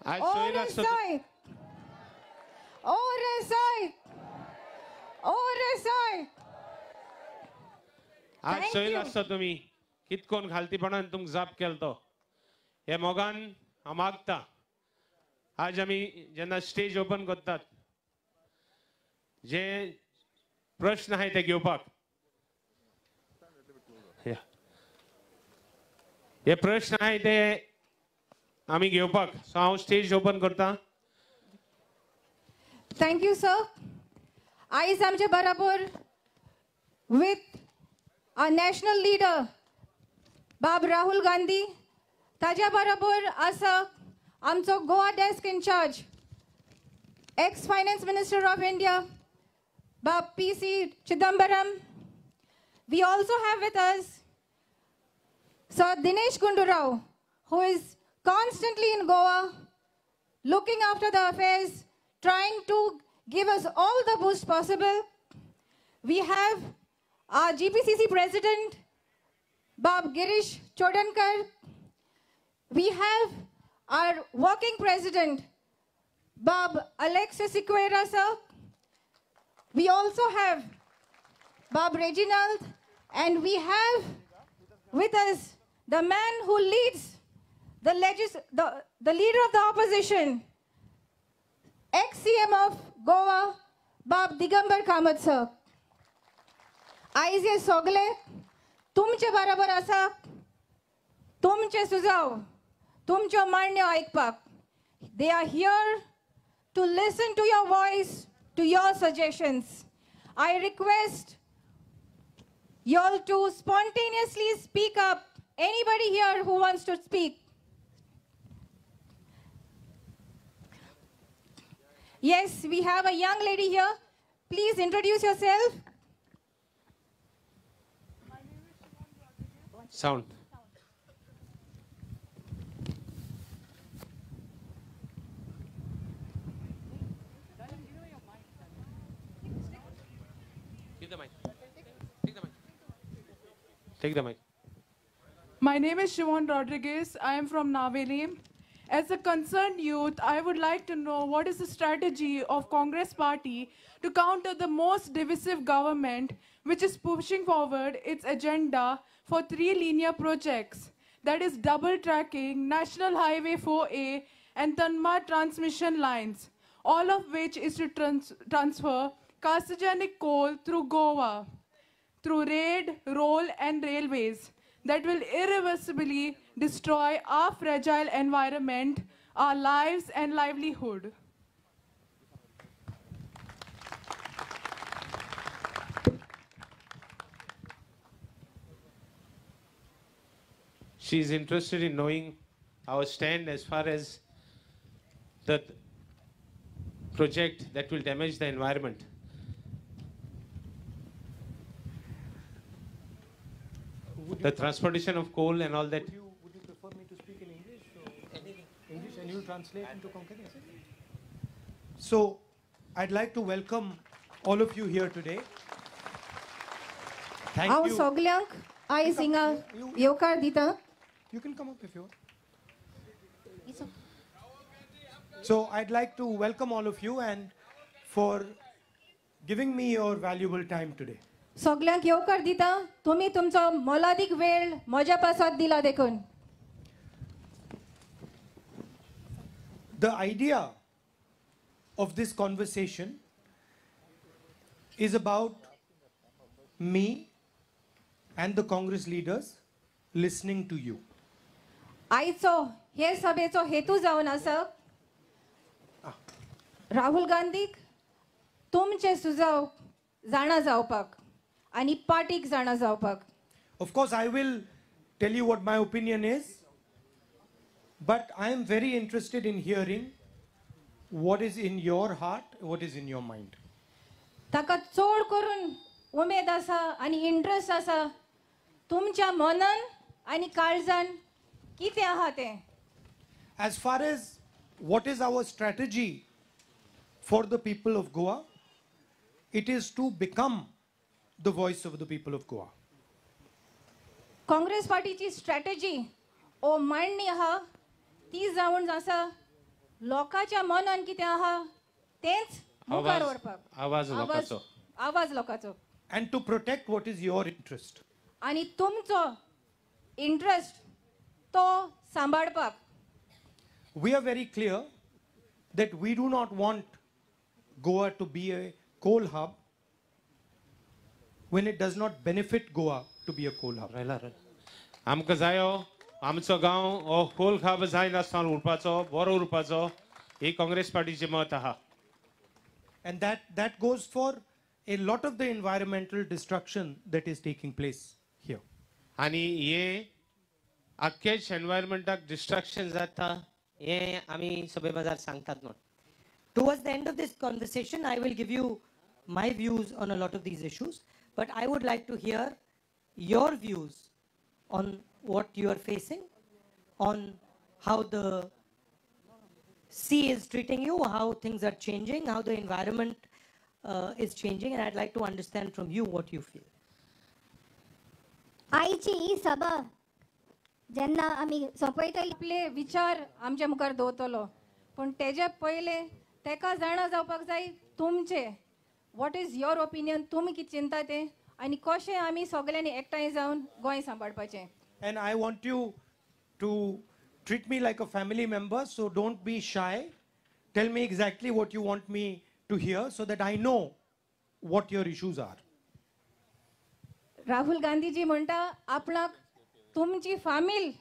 आज सोयील असतो आज सोयील असतो तुम्ही कितकोन घालतीपणान तुमक जाप केलतो हे मोगान मागता आज आम्ही जेन्ना स्टेज ओपन करतात जे प्रश्न आहे ते घेवपाक हे प्रश्न आहे ते आम्ही घेवपाक सो हांव स्टेज ओपन करता. Thank you sir. आयज आमचे बरोबर विथ अ नॅशनल लीडर बाब राहुल गांधी ताज्या बरोबर आसा आमचो Goa desk incharge ex finance minister of India Bab P.C. Chidambaram. We also have with us Sir Dinesh Gundu Rao, who is constantly in Goa, looking after the affairs, trying to give us all the boost possible. We have our GPCC President, Bab Girish Chodankar. We have our working President, Bab Alexis Sequeira, sir. We also have Bab Reginald, and we have with us the man who leads the leader of the opposition, ex-CM of Goa, Bab Digambar Kamath sir. आयज हे सगळे तुमचे बरोबर आसा तुमचे सुझाव तुमच्यो मांडण्यो आयकपाक. They are here to listen to your voice, to your suggestions. I request you all to spontaneously speak up. Anybody here who wants to speak? Yes, we have a young lady here. Please introduce yourself. Sound. Take the mic. My name is Shimon Rodriguez. I am from Naveli. As a concerned youth, I would like to know what is the strategy of Congress Party to counter the most divisive government which is pushing forward its agenda for 3 linear projects, that is double tracking, National Highway 4A and Tanma transmission lines, all of which is to transfer carcinogenic coal through Goa, through rail, roll and railways that will irreversibly destroy our fragile environment, our lives and livelihood. She is interested in knowing our stand as far as the project that will damage the environment. The transportation of coal and all that. Would you prefer me to speak in English? English and you translate into Konkani? So, I'd like to welcome all of you here today. Thank you. Soglyank, I sing a Yokar Dita. You can come up if you want. So, I'd like to welcome all of you and for giving me your valuable time today. सगळ्यांक येवकार दिता तुम्ही तुमचो मोलादीक वेळ म्हज्या पासत दिला देखून. The idea of this conversation is about me and the Congress leaders listening to you. आयचो हे सभेचो हेतू जावन आसा राहुल गांधीक तुमचे सुझाव जाणा जावपाक आणि पार्टीक जाणा जावपाक. Of course, I will tell you what my opinion is, but I am very interested in hearing what is in your heart, what is in your mind. ताका चोड करून उमेद आसा आणि इंटरेस्ट आसा तुमच्या मनान आणि काळजान कितें आहा तें. As far as what is our strategy for the people of Goa, it is to become the voice of the people of Goa. Congress पार्टीची स्ट्रॅटेजी ओ मांडणी आहा ती जावन आसा लोकांच्या मनान कितें आहा तेच मुखार व्हरपाक आवाज लोकांचो. आवाज लोकांचो And to protect what is your interest. आणि तुमचो इंटरेस्ट तो सांबाळपाक. We are very clear that we do not want Goa to be a coal hub when it does not benefit Goa to be a coal hub. आमकां जायो आमचो गांव हो कोल खाब जायनासतना उरपाचो बरो उरपाचो ही काँग्रेस पार्टीचें मत आहा. And that goes for a lot of the environmental destruction that is taking place here. आनी हे आख्खेच एनवायरमेंटाक डिस्ट्रक्शन जाता. हे आमी सभे बाजार सांगतात न्हू. Towards the end of this conversation, I will give you my views on a lot of these issues, but I would like to hear your views on what you are facing, on how the sea is treating you, how things are changing, how the environment is changing, and I'd like to understand from you what you feel. आईची ही सभा जेन्ना आमी सोंपयतली आपले विचार आमच्या मुखार दवरतलो पण तेजे पयले तेका जाणा जावपाक जाय तुमचे वॉट इज युअर ओपिनियन. तुमी कितें चिंता तें आनी कशें आमी सगळ्यांनी एकठांय जावन Goa सांबाळपाचें. And I want you to treat me like a family member, so don't be shy. Tell me exactly what you want me to hear so that I know what your issues are. Rahul Gandhiji म्हणटा आपणाक तुमची फामील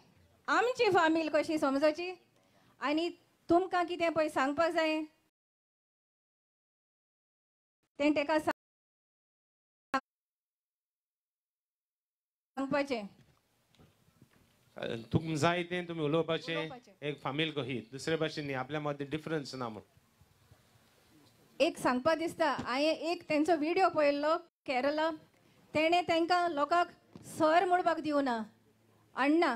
आमची फामील कशी समजची आनी तुमकां कितें पळय सांगपाक जाय तें तेका सांगपाचें. तुमकां जाय तें तुमी उलोवपाचें उलोवपाचें. एक फामील कही दुसरे भाशेन न्ही आपल्या मदीं डिफरन्स ना म्हूण. एक सांगपा दिसता हांवें एक तेंचो व्हिडिओ पळयल्लो केरला. तेणें तांकां लोकांक सर म्हणपाक दिवना अण्णा.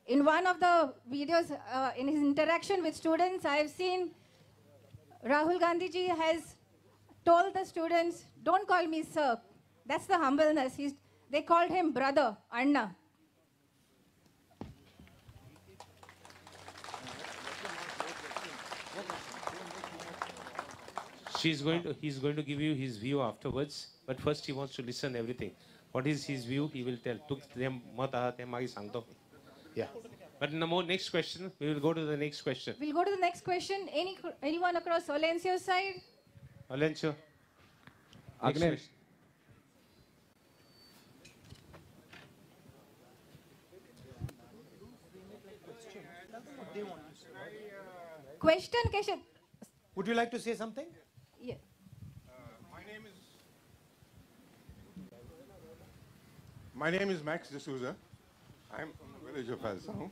In one of the videos, in his interaction with students, I have seen Rahul Gandhi ji has told the students, "Don't call me sir." That's the humbleness. They called him brother, Anna. He's going to give you his view afterwards, but first he wants to listen everything. What is his view? He will tell. Tuk them mat aha te magi sangto. Yeah. But no next question. We will go to the next question. We'll go to the next question. Anyone across Olensio's side? Alencio. Agnes. Question, Keshav. Would you like to say something? Yeah. My name is Max D'Souza. I'm from the village of Alsong.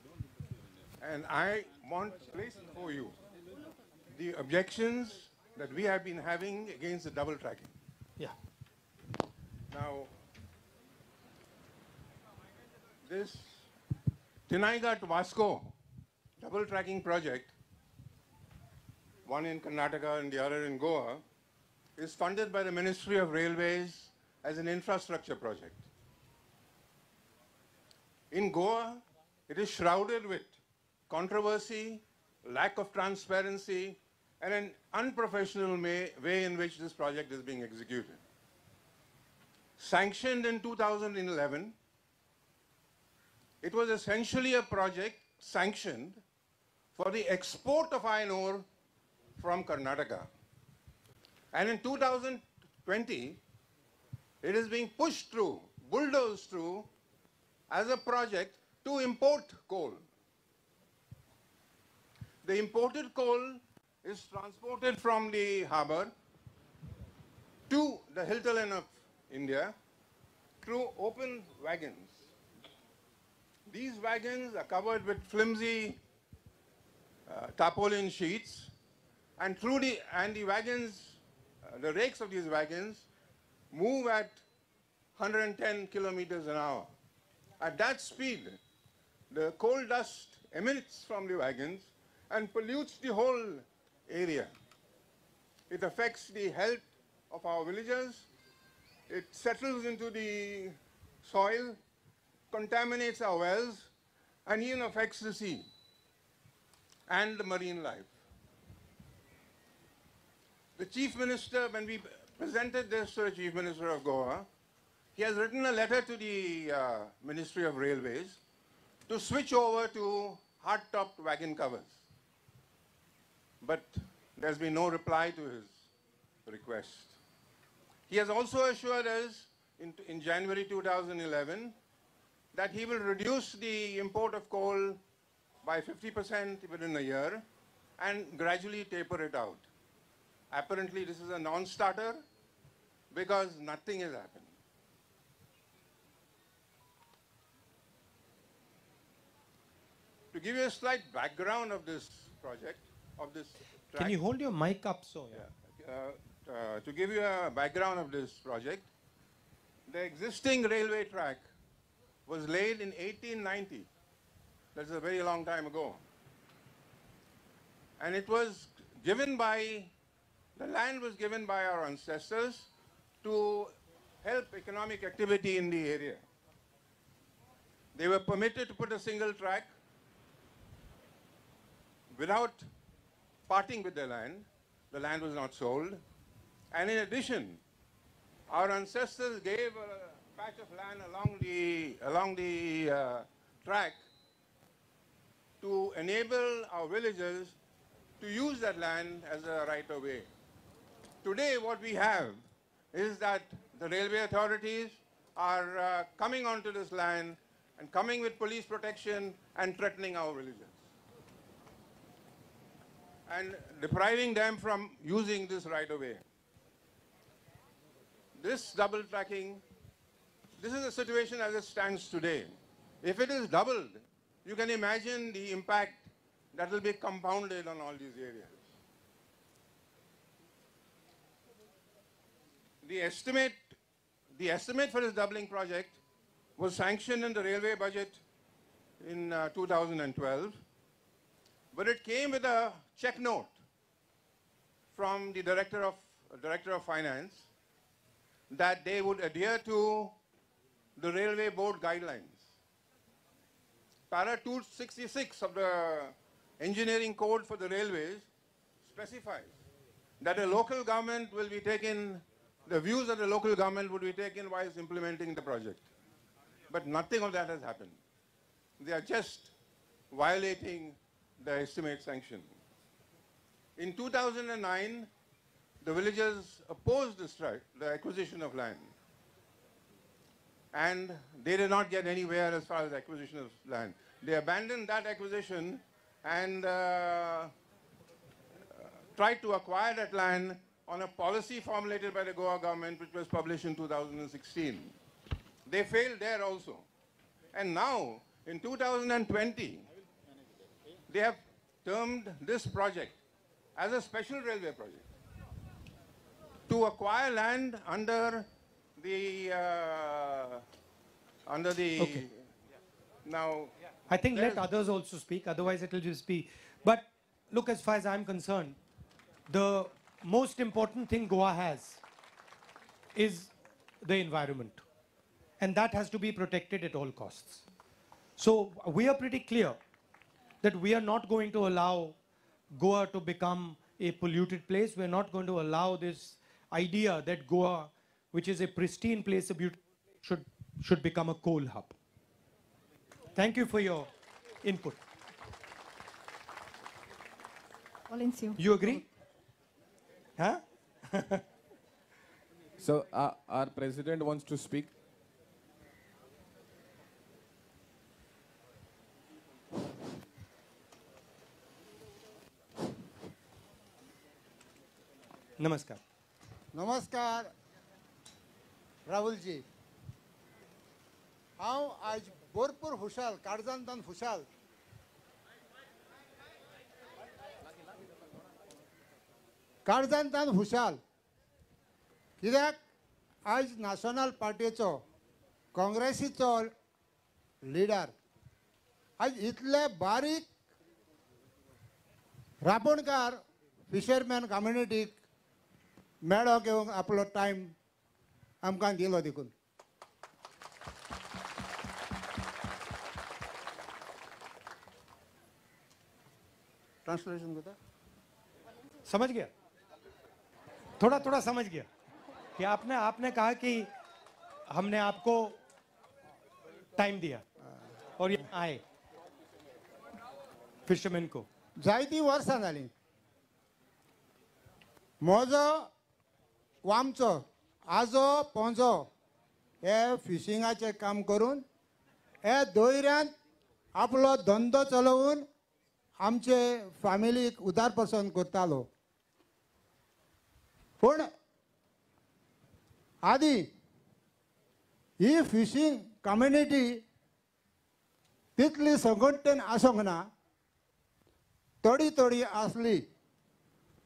And I want to place before you the objections that we have been having against the double tracking. Yeah. Now, this Tinaigat Vasco double tracking project, one in Karnataka and the other in Goa, is funded by the Ministry of Railways as an infrastructure project. In Goa, it is shrouded with controversy, lack of transparency, and an unprofessional way in which this project is being executed. Sanctioned in 2011, it was essentially a project sanctioned for the export of iron ore from Karnataka. And in 2020, it is being pushed through, bulldozed through, as a project to import coal. The imported coal is transported from the harbor to the hinterland of India through open wagons. These wagons are covered with flimsy tarpaulin sheets, and the wagons, the rakes of these wagons move at 110 kilometers an hour. At that speed, the coal dust emits from the wagons and pollutes the whole area. It affects the health of our villagers. It settles into the soil, contaminates our wells, and even affects the sea and the marine life. The Chief Minister, when we presented this to the Chief Minister of Goa, he has written a letter to the Ministry of Railways to switch over to hard-topped wagon covers. But there's been no reply to his request. He has also assured us in January 2011 that he will reduce the import of coal by 50% within a year and gradually taper it out. Apparently, this is a non-starter because nothing has happened. To give you a slight background of this project, of this track, Can you hold your mic up so? to give you a background of this project, the existing railway track was laid in 1890. That's a very long time ago. And it was given by, the land was given by our ancestors to help economic activity in the area. They were permitted to put a single track without parting with their land. The land was not sold. And in addition, our ancestors gave a patch of land along the track to enable our villagers to use that land as a right-of-way. Today, what we have is that the railway authorities are coming onto this land and coming with police protection and threatening our villagers and depriving them from using this right-of-way. This double tracking, this is the situation as it stands today. If it is doubled, you can imagine the impact that will be compounded on all these areas. The estimate for this doubling project was sanctioned in the railway budget in 2012, but it came with a check note from the Director of Finance that they would adhere to the Railway Board guidelines. Para 266 of the Engineering Code for the Railways specifies that a local government will be taken, the views of the local government would be taken while implementing the project. But nothing of that has happened. They are just violating the estimate sanction. In 2009, the villagers opposed this strike, the acquisition of land. And they did not get anywhere as far as acquisition of land. They abandoned that acquisition and tried to acquire that land on a policy formulated by the Goa government, which was published in 2016. They failed there also. And now, in 2020, they have termed this project as a special railway project to acquire land under the Okay. Now, I think let others also speak, otherwise it will just be. But look, as far as I'm concerned, the most important thing Goa has is the environment. And that has to be protected at all costs. So we are pretty clear that we are not going to allow Goa to become a polluted place. We're not going to allow this idea that Goa, which is a pristine place, a beautiful place, should become a coal hub. Thank you for your input. Valencio. You agree? Huh? So our president wants to speak. Namaskar. नमस्कार राहुलजी हांव आज भरपूर खुशाल काळजांतल्यान खुशाल काळजांतल्यान खुशाल कित्याक आज national पार्टीचो काँग्रेसीचो leader आज इतले बारीक राबणकार फिशरमॅन कम्युनिटीक मेळो घेवंक आपलो टायम आमकां दिलो देखून ट्रांसलेशन करता समझ गया? थोड़ा थोड़ा समझ गया कि आपने कहा कि हमने आपको टाइम दिया और ये आए फिशरमैन को. जायतीं वर्सां जालीं. म्हजो आमचो आजो पणजो हे फिशिंगाचें काम करून हे दोयऱ्यांत आपलो धंदो चलोवन आमचे फॅमिलीक उदारपसन करतालो. पूण आदी ही फिशींग कम्युनिटी तितली संघटन आसूंक ना. थोडी थोडी आसली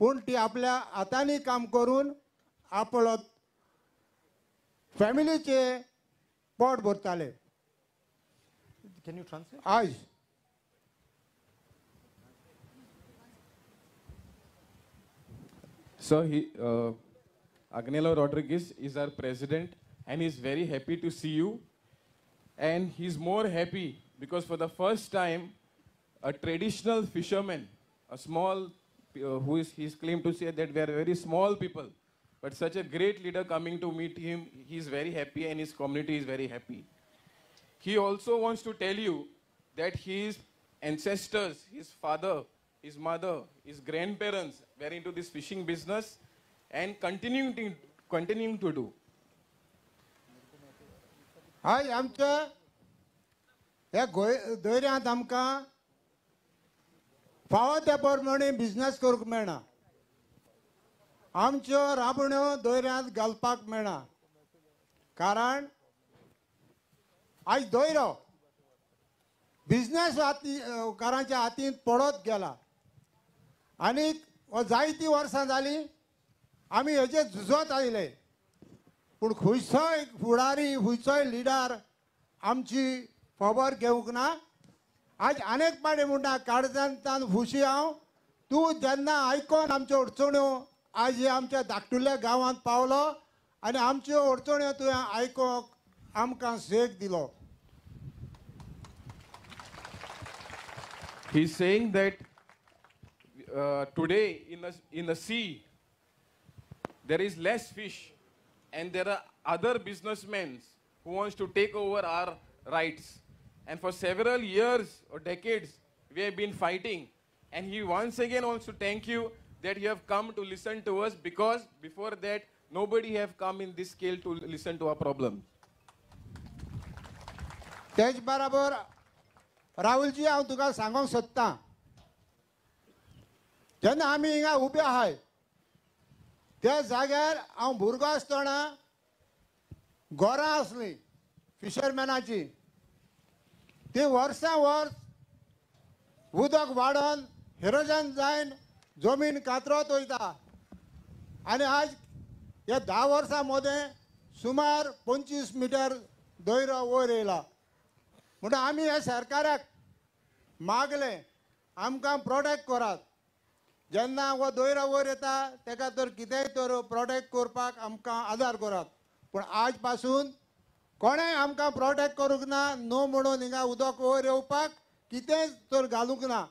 पूण ती आपल्या हातांनी काम करून आपलो फॅमिलीचे पोट भरताले. Can you translate? आज So Agnello Rodriguez is our president, and he's very happy to see you. And he's more happy because for the first time, a traditional fisherman, a small, he's claimed to say that we are very small people, but such a great leader coming to meet him, he's very happy and his community is very happy. He also wants to tell you that his ancestors, his father, his mother, his grandparents were into this fishing business and continuing to do. आज आमच्या ह्या दोयऱ्यांत आमकां फावो त्या प्रमाणे business करूंक मेळना. आमच्यो राबण्यो दोयऱ्यांत घालपाक मेळना. कारण आज दोयरो बिझनेसकारांच्या हातींत पडत गेला. आनीक जायतीं वर्सां जालीं आमी हेजे झुजत आयले. पूण खंयचोय फुडारी खंयचोय लिडर आमची खबर घेवंक ना. आज अनेक पाडे म्हणटा काळजांतान खुशी हांव तूं जेन्ना आयकोन आमच्यो अडचण्यो आज हे आमच्या धाकटुल्या गांवांत पावलो आनी आमच्यो अडचण्यो तुवें आयकोंक आमकां सेक दिलो. He's saying that today in the sea, there is less fish and there are other businessmen who wants to take over our rights. And for several years or decades, we have been fighting. And he once again wants to thank you that you have come to listen to us because before that, nobody have come in this scale to listen to our problems. तेच बराबर राहुलजी हांव तुका सांगूंक सोदतां. जेन्ना आमी हिंगा ube आहाय त्या जाग्यार हांव भुरगो आसतना घरां आसलीं फिशरमॅनाची. ती वर्सां वर्स उदक वाडोन हिरोजन जायन जमीन कातरत वयता. आनी आज ह्या 10 वर्सां मदें सुमार 25 मिटर दोयरो वयर येयला. म्हणून आमी ह्या सरकाराक मागलें आमकां प्रोटेक्ट करात. जेन्ना हो दोयरो वयर येता तेका तर कितेंय तर प्रोटेक्ट करपाक आमकां आदार करात. पूण आज पासून कोणेंय आमकां प्रोटेक्ट करूंक ना. नो म्हणून हिंगा उदक वयर येवपाक कितेंय तर घालूंक ना.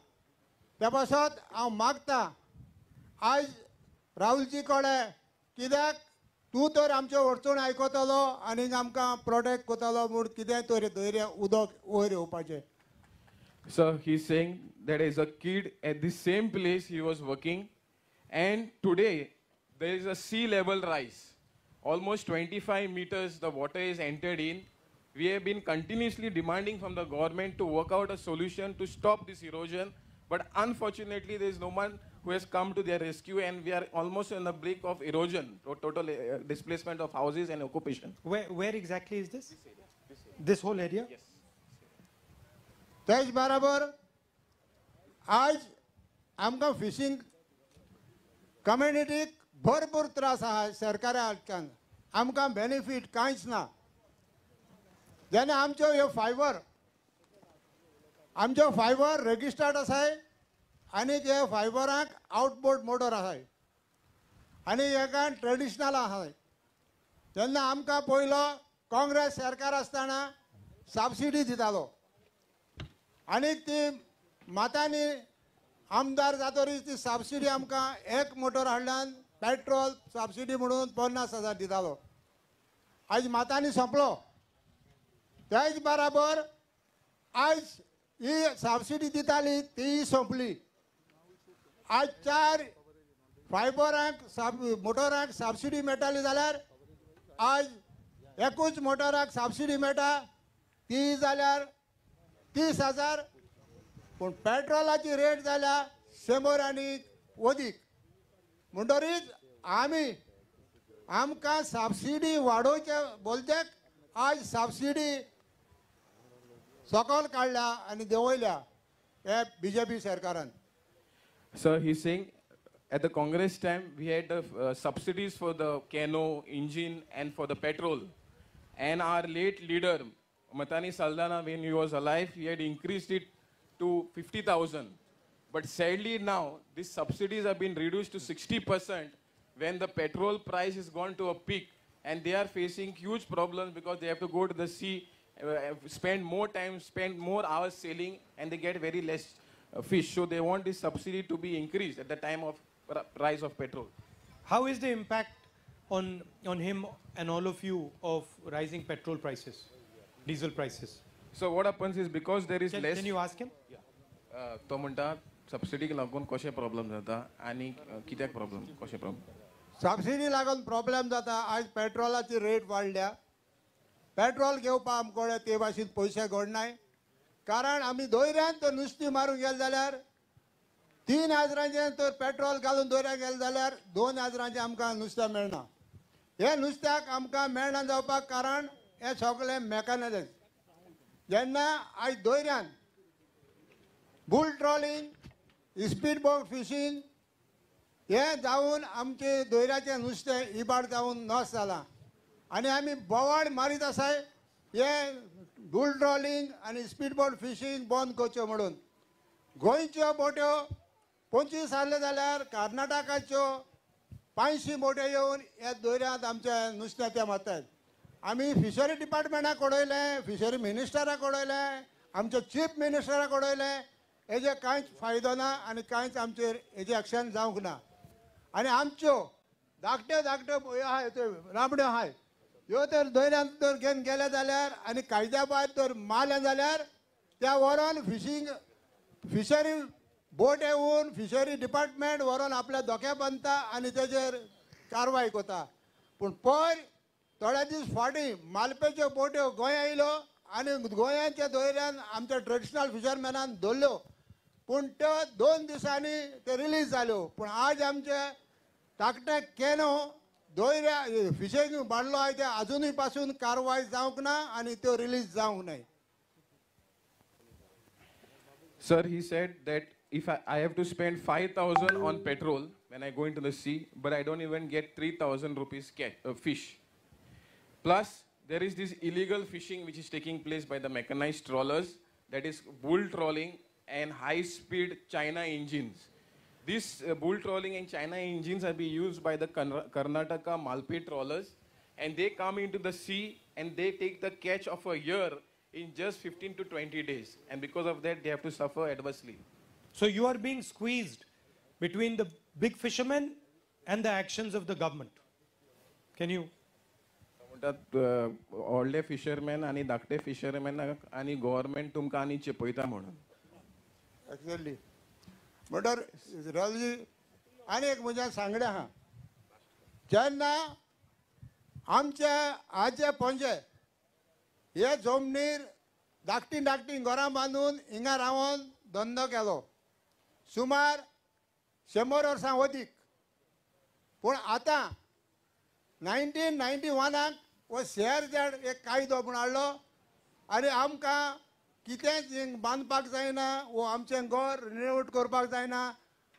त्या पासत हांव मागतां आज राहुलजी कडेन कित्याक तूं तर आमच्यो अडचण आयकतलो आनी आमकां प्रोटेक्ट करतलो म्हूण कितेंय तर धैर्य उदक वयर येवपाचें. So he's saying that as a kid at the same place he was working, and today there is a sea level rise. Almost 25 meters the water is entered in. We have been continuously demanding from the government to work out a solution to stop this erosion, but unfortunately there is no one who has come to their rescue, and we are almost on the brink of erosion, or total displacement of houses and occupation. Where exactly is this? This whole area? Yes. तेच बराबर आज आमकां fishing कम्युनिटीक भरपूर त्रास आहा सरकारा कडच्यान. आमकां बेनिफीट कांयच ना. जेन्ना आमच्यो ह्यो फायबर रजिस्टर्ड आसाय आनी हे फायबराक आउटबोर्ड मोटर आसाय आनी हेका ट्रेडिशनल आसाय. तेन्ना आमकां पयलो काँग्रेस सरकार आसतना सबसिडी दितालो आनी ती मातांनी आमदार जातरीच ती सबसिडी आमकां 1 मोटर हाडल्यान पेट्रोल सबसिडी म्हणून 50,000 दितालो. आज मातांनी संपलो. त्याच बराबर आज ही सबसिडी दिताली ती संपली. आज 4 फायबरांक मोटरांक सबसिडी मेळटाली जाल्यार आज एकूच मोटराक सबसिडी मेळटा ती जाल्यार 30,000. पूण पेट्रोलाची रेट जाल्या 100 आनी अदीक. म्हणटरीच आमकां सबसिडी वाडोवचे बोलतेक आज सबसिडी सकल काडल्या आनी देंवयल्या हे BJP सरकारान. Sir, he's saying at the Congress time we had the subsidies for the Kano engine and for the petrol. And our late leader, Matani Saldana, when he was alive, he had increased it to 50,000. But sadly now, these subsidies have been reduced to 60% when the petrol price has gone to a peak. And they are facing huge problems because they have to go to the sea, spend more time, spend more hours sailing, and they get very less fish. So they want this subsidy to be increased at the time of price of petrol. How is the impact on him and all of you of rising petrol prices, diesel prices? So what happens is because there is less. Can you ask him? तो म्हणटा सबसिडीक लागून कशे problem जाता आनी कित्याक problem कशे problem. Subsidy लागून problem जाता. आज पेट्रोलाची रेट वाडल्या. पेट्रोल घेवपाक आमकोडे ते भाशेन पयशे घडनाय. कारण आमी दोयऱ्यान तर नुस्तें मारूंक गेले जाल्यार 3,000 तर पेट्रोल घालून दोयऱ्याक गेले जाल्यार 2,000 आमकां नुस्तें मेळना. हे नुस्त्याक आमकां मेळना जावपाक कारण हे सगळें मेकॅनिझम. जेन्ना आज दोयऱ्यान bull trawling, speed boat fishing हे जावन आमचे दोयऱ्याचें नुस्तें इबाड जावन नॉस जालां. आनी आमी बोवाड मारीत आसाय हे बुल ट्रॉलिंग आनी स्पीड बोट फिशींग बंद करच्यो म्हणून. गोंयच्यो बोट्यो 25 जाले जाल्यार कर्नाटकाच्यो 500 बोट्यो येवन हे दोयऱ्यांत आमचे नुस्तें ते मारतात. आमी फिशरी डिपार्टमेंटाक कळयलें, फिशरी मिनिस्टराक कळयलें, आमच्या चीफ मिनिस्टराक कळयलें. हेजे कांयच फायदो ना आनी कांयच आमचेर हेजे एक्शन जावंक ना. आनी आमच्यो धाकट्यो धाकट्यो हे आहाय त्यो राबड्यो आहाय ह्यो तर दोयऱ्यांत तर घेवन गेले जाल्यार आनी कायद्या भायर तर मारले जाल्यार त्या व्हरोन फिशरी बोट येवन फिशरी डिपार्टमेंट व्हरोन आपल्या धोक्या बांदता आनी तेजेर कारवाय कोता. पूण पयर थोडे दीस फाटीं मालपेच्यो बोट्यो गोंया येयल्यो आनी गोंयाच्या दोयऱ्यान आमच्या ट्रेडिशनल फिशरमॅनान धरल्यो. पूण त्यो 2 दिसांनी ते रिलीज जाल्यो. पूण आज आमचे धाकटे केनो दोयऱ्या फिशिंग बांदलो आहाय ते अजुनूय पासून कारवाय जावंक ना आनी त्यो रिलीज जावंक नाय. Sir, he said that if I have to spend 5,000 on petrol when I go into the sea, but I don't even get 3,000 rupees fish. Plus, there is this illegal fishing which is taking place by the mechanized trawlers, that is bull trawling and high-speed China engines. These bull trawling and China engines are being used by the Karnataka Malpe trawlers, and they come into the sea and they take the catch of a year in just 15 to 20 days. And because of that, they have to suffer adversely. So you are being squeezed between the big fishermen and the actions of the government. Can you? व्हडले fisherman आनी धाकटे फिशरमॅनाक आनी government तुमकां आनी चिपयता म्हणून. Actually म्हणटर Raoji आनी एक म्हज्या सांगडे आहा. जेन्ना आमचे आजे पणजे हे जमनीर धाकटी धाकटी घरां बांदून हिंगा रावन धंदो केलो सुमार 100 वर्सां अदीक. पूण आतां 1991 वो शेअर एक कायदो म्हूण हाडलो आनी आमकां कितेंच हिंग बांदपाक जायना, वो आमचें घर रिनोवेट करपाक जायना,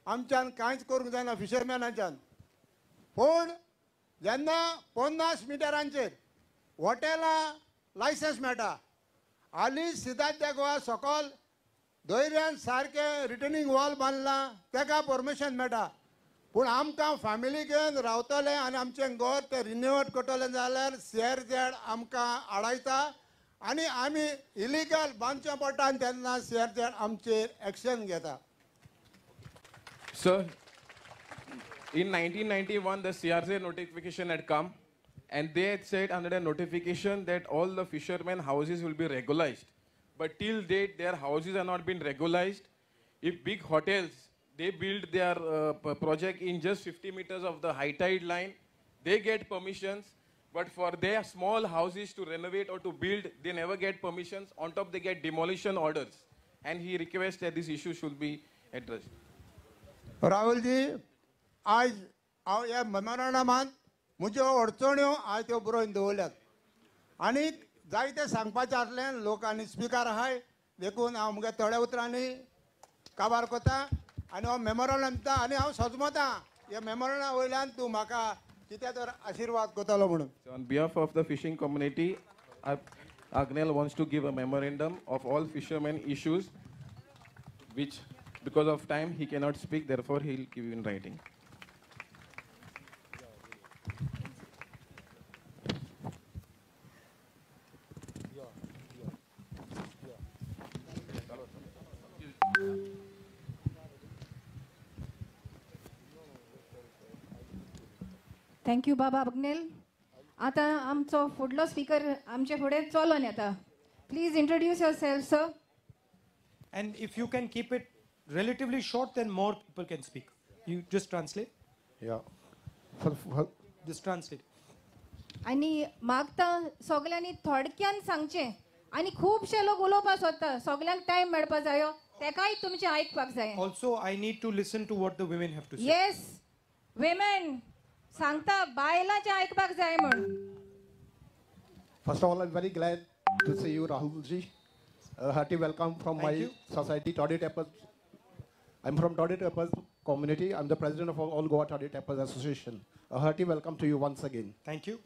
आमच्यान कांयच करूंक जायना फिशरमॅनाच्यान. पूण जेन्ना 50 मिटरांचेर हॉटेलां लायसन्स मेळटा, हालीं सिद्धार्थ गोवा सकल दोयऱ्यान सारकें रिटर्निंग वॉल बांदलां ताका परमिशन मेळटा. पूण आमकां फॅमिली घेवन रावतले आनी आमचें घर तें रिन्युवेट करतलें जाल्यार CRZ आमकां आडायता आनी आमी इलिगल बांदचें पडटा आनी तेन्ना CRZ आमचेर एक्शन घेता. Sir, In 1991, the CRZ notification had come, and they had said under the notification that all the fishermen houses will be regularized. But till date, their houses are not been regularized. If big hotels, they build their project in just 50 meters of the high tide line, they get permissions. But for their small houses to renovate or to build, they never get permissions. On top, they get demolition orders. And he requests that this issue should be addressed. Rahul ji, आज हांव ह्या मेमोरंडमांत म्हज्यो अडचण्यो हांवें त्यो बरोवन दवरल्यात आनी जायतें सांगपाचें आसलें लोक आनी स्पिकर आहाय देखून हांव मुगे थोड्या उतरांनी काबार कोता आनी हो मेमोरंडम दिता आनी हांव सजमतां ह्या मेमोरंडा वयल्यान तूं म्हाका कितें तर आशिर्वाद कोत्तलो म्हणून. So on behalf of the fishing community, Agnel wants to give a memorandum of all fishermen issues, which because of time he cannot speak, therefore he will give you in writing. Thank you Baba Agnel. आता आमचो फुडलो speaker आमचे फुडें चलोन येता. Please introduce yourself sir. And if you can keep it relatively short, then more people can speak. You just translate. Yeah. Just translate. आनी मागता सगल्यांनी थोडक्यान सांगचें आनी खुबशे लोक उलोवपा सोदता सगल्यांक टायम मेळपा जायो तेकाय तुमचें आयकपाक जाय. Also, I need to listen to what the women have to say. Yes women सांगता बायलांचें आयकपाक जाय म्हण. First of all, I'm very glad to see you, Rahulji. A hearty welcome from my society, Toddy Tappers. I'm from Toddy Tappers community. I'm the president of all Goa Toddy Tappers Association. A hearty welcome to you once again. Thank you.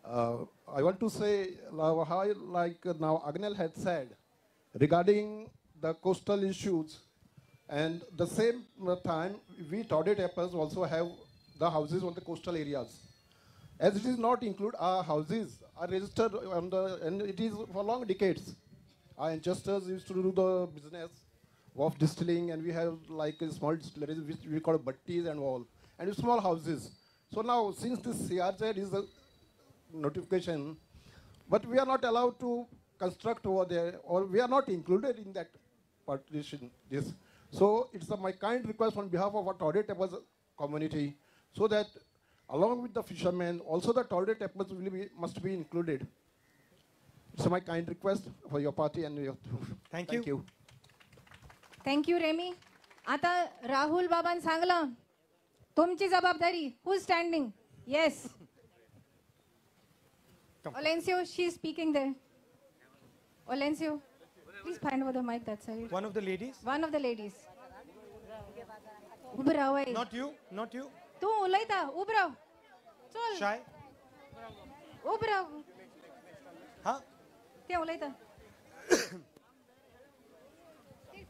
I want to say, how, like now Agnel had said, regarding the coastal issues, and the same time, we Toddy Tappers also have the houses on the coastal areas. As it is not include, our houses are registered on the, and it is for long decades. Our ancestors used to do the business of distilling, and we have like a small distilleries which we call butties and all, and small houses. So now, since this CRZ is a notification, but we are not allowed to construct over there, or we are not included in that partition. This, so it's my kind request on behalf of our Toddy Tappers community, so that along with the fishermen, also the Toddy Tappers must be included. It's my kind request for your party and your. Thank you. Thank you Remy. आता राहुल बाबान सांगलां तुमची जबाबदारी. Who standing? Yes. Olencio, she is speaking there. Olencio, please find over the mic that side. One of the ladies. One of the ladies. उब Rao. Not you. Not you. तू उलयता. उब राव. चल. Shy. उब राव. Huh? ते उलयता.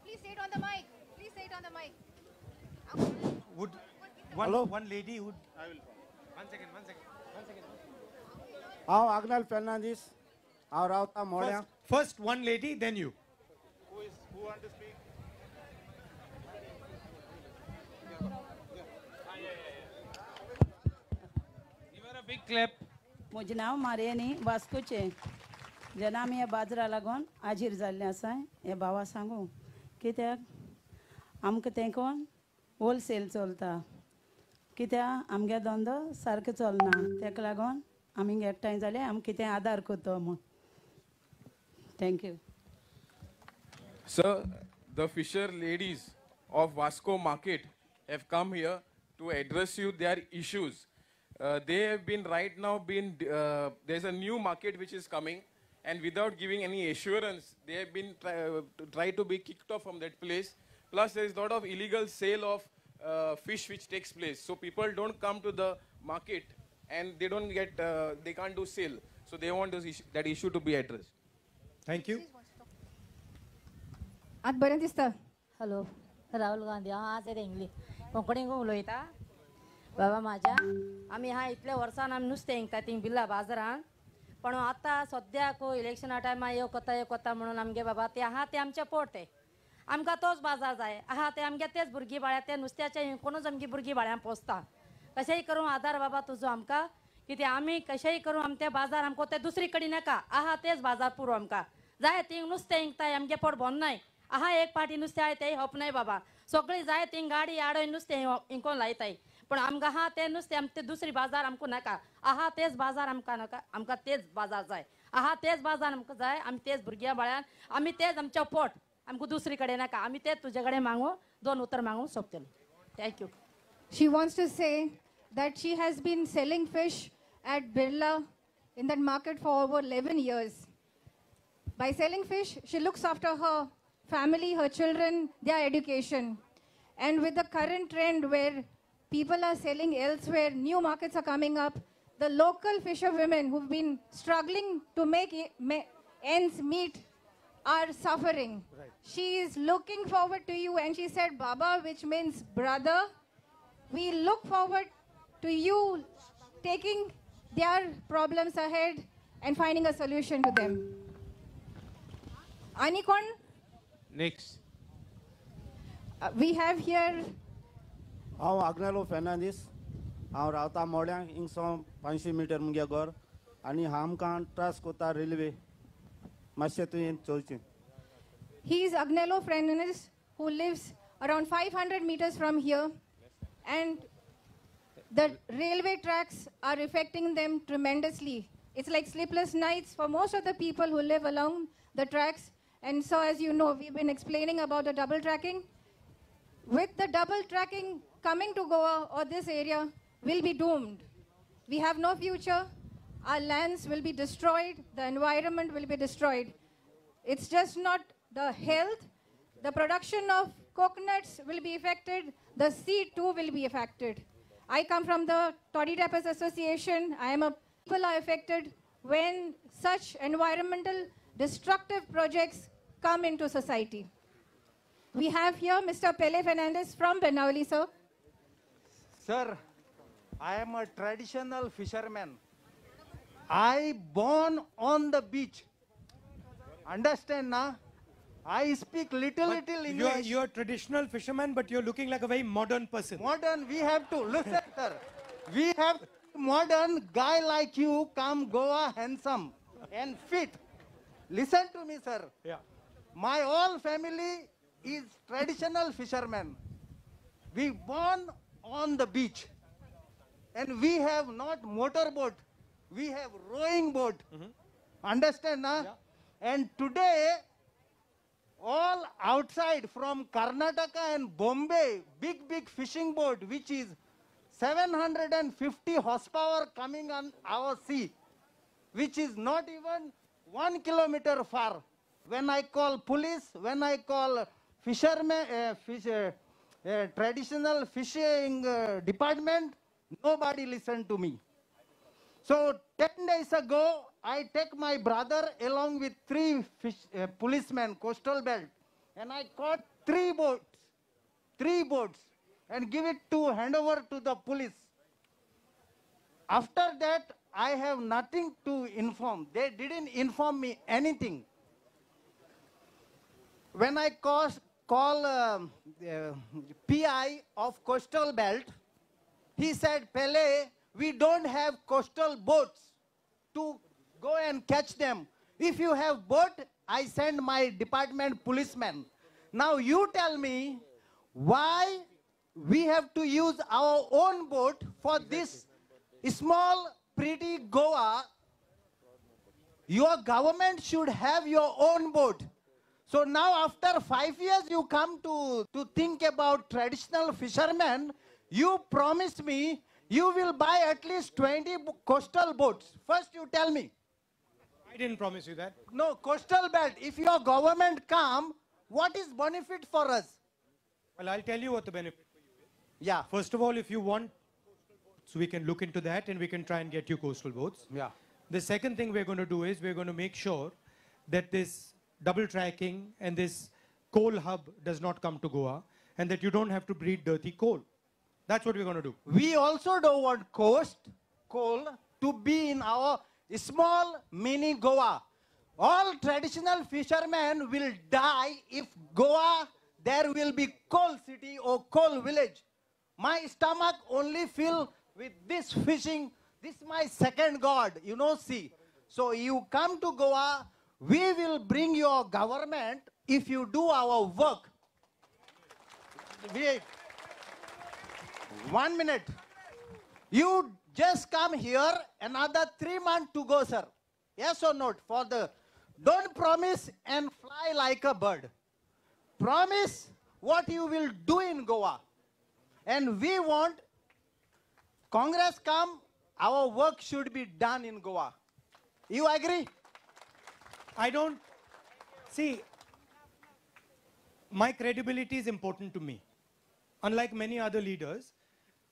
Please say it on the mic. Please say it on the mic. Would one lady would. I will. One second. हांव आग्नेल फेर्नांदीस. हांव रावता मोळ्या. First one lady, then you. Who want to speak? Give her a big clap. म्हजें नांव मारियानी वास्कोचें. जेन्ना आमी ह्या बाजरा लागून आजीर जाल्ले आसा हे भावा सांगू कित्याक आमकां तें कोण होलसेल चलता कित्याक आमगे धंदो सारको चलना तेका लागून आमी एकठांय जाले आमी कितें आदार करता म्हूण. Thank you. Sir, the fisher ladies of Vasco Market have come here to address you their issues. They have been right now there's a new market which is coming, and without giving any assurance, they have been try to be kicked off from that place. Plus, there is a lot of illegal sale of fish which takes place. So people don't come to the market, and they don't get they can't do sale. So they want that issue to be addressed. Thank you. आत बरें दिसता. Hello Rahul Gandhi. हांव आज येता English कोंकणीक उलयता. बाबा म्हाज्या आमी ह्या इतल्या वर्सान आमी नुस्तें हिंगता थिंग बिल्ला बाजारान पण आतां सद्याक इलेक्शना टायमार यो कोता म्हणून आमगे बाबा ते आहा ते आमचे पोटे आमकां तोच बाजार जाय आहा ते आमगे तेच भुरगीं बाळ्या ते नुस्त्याचे कोणूच आमगे भुरगीं बाळ्यां पोसता कशेंय करून आदार बाबा तुजो आमकां कित्याक आमी कशेंय करून आमचे बाजार आमकां ते दुसरी कडेन नाका आहा तेच बाजार पुरो आमकां जाय थिंग नुस्तें इंकताय आमगे पोट भरनाय आहा एक पाटी नुस्तें आय तेय हपनाय बाबा सगळी जाय थिंग गाडी आडोय नुस्तें इंकोन लायताय पण आमकां आहा तें नुस्तें आमचे दुसरी बाजार आमकां नाका आहा तेच बाजार आमकां नाका आमकां तेच बाजार जाय आहा तेच बाजार आमकां जाय आमी तेच भुरग्यां बाळ्यान आमी तेच आमच्या पोट आमकां दुसरी कडेन नाका आमी तेच तुजे कडेन मागू 2 उतर मागूंक सोंपतली thank you. She wants to say that she has been selling fish at Birla in that market for over 11 years. By selling fish, she looks after her family, her children, their education. And with the current trend where people are selling elsewhere, new markets are coming up, the local fisher women who've been struggling to make ends meet are suffering. Right. She is looking forward to you and she said, Baba, which means brother, we look forward to you taking their problems ahead and finding a solution to them. Anikon, Next. we have here हांव आग्नेलो फेर्नांदीस हांव रावता मोड्यांक हिंगसो 500 metre मुगे घर आनी आमकां त्रास कोता railway मातशें तुवें चोवचें. he is Agnello Fernandez who lives around 500 meters from here and the railway tracks are affecting them tremendously. It's like sleepless nights for most of the people who live along the tracks. And so as you know, we've been explaining about the double tracking. With the double tracking coming to Goa or this area, we'll be doomed. We have no future. Our lands will be destroyed. The environment will be destroyed. It's just not the health. The production of coconuts will be affected. The seed too will be affected. I come from the Toddy Tappers Association. People are affected when such environmental destructive projects come into society. We have here Mr. Pele Fernandez from Benauli, sir. Sir, I am a traditional fisherman. I born on the beach. Understand now? I speak little English. You're a traditional fisherman, but you're looking like a very modern person. Modern, we have to, listen sir, we have modern guy like you come Goa handsome and fit. Listen to me sir. Yeah. My whole family is traditional fishermen. We born on the beach and we have not motorboat, we have rowing boat. Understand now? Yeah. And today all outside from Karnataka and Bombay, big fishing boat which is 750 horsepower coming on our sea, which is not even 1 kilometer far. When I call police, when I call fishermen, traditional fishing department, nobody listened to me. So 10 days ago, I take my brother along with 3 policemen, coastal belt, and I caught 3 boats, and give it to hand over to the police. After that, I have nothing to inform. They didn't inform me anything. When I call PI of coastal belt, he said, Pele, we don't have coastal boats to go and catch them. If you have boat, I send my department policemen. Now you tell me why we have to use our own boat for this small, pretty Goa. Your government should have your own boat. So now after 5 years you come to think about traditional fishermen, you promised me you will buy at least 20 coastal boats. First you tell me. I didn't promise you that. No, coastal belt, if your government come, what is benefit for us? Well, I'll tell you what the benefit for you is. Yeah. First of all, if you want, so we can look into that and we can try and get you coastal boats. Yeah. The second thing we're going to do is we're going to make sure that this double tracking and this coal hub does not come to Goa and that you don't have to breed dirty coal. That's what we're going to do. We also don't want coal to be in our small mini Goa. All traditional fishermen will die if Goa, there will be coal city or coal village. My stomach only feel with this fishing. This is my second God, you know, see. So you come to Goa, we will bring your government if you do our work. Wait. 1 minute. You just come here, another 3 months to go, sir. Yes or not? Don't promise and fly like a bird. Promise what you will do in Goa. And we want Congress come, our work should be done in Goa. You agree? I don't see. My credibility is important to me. Unlike many other leaders,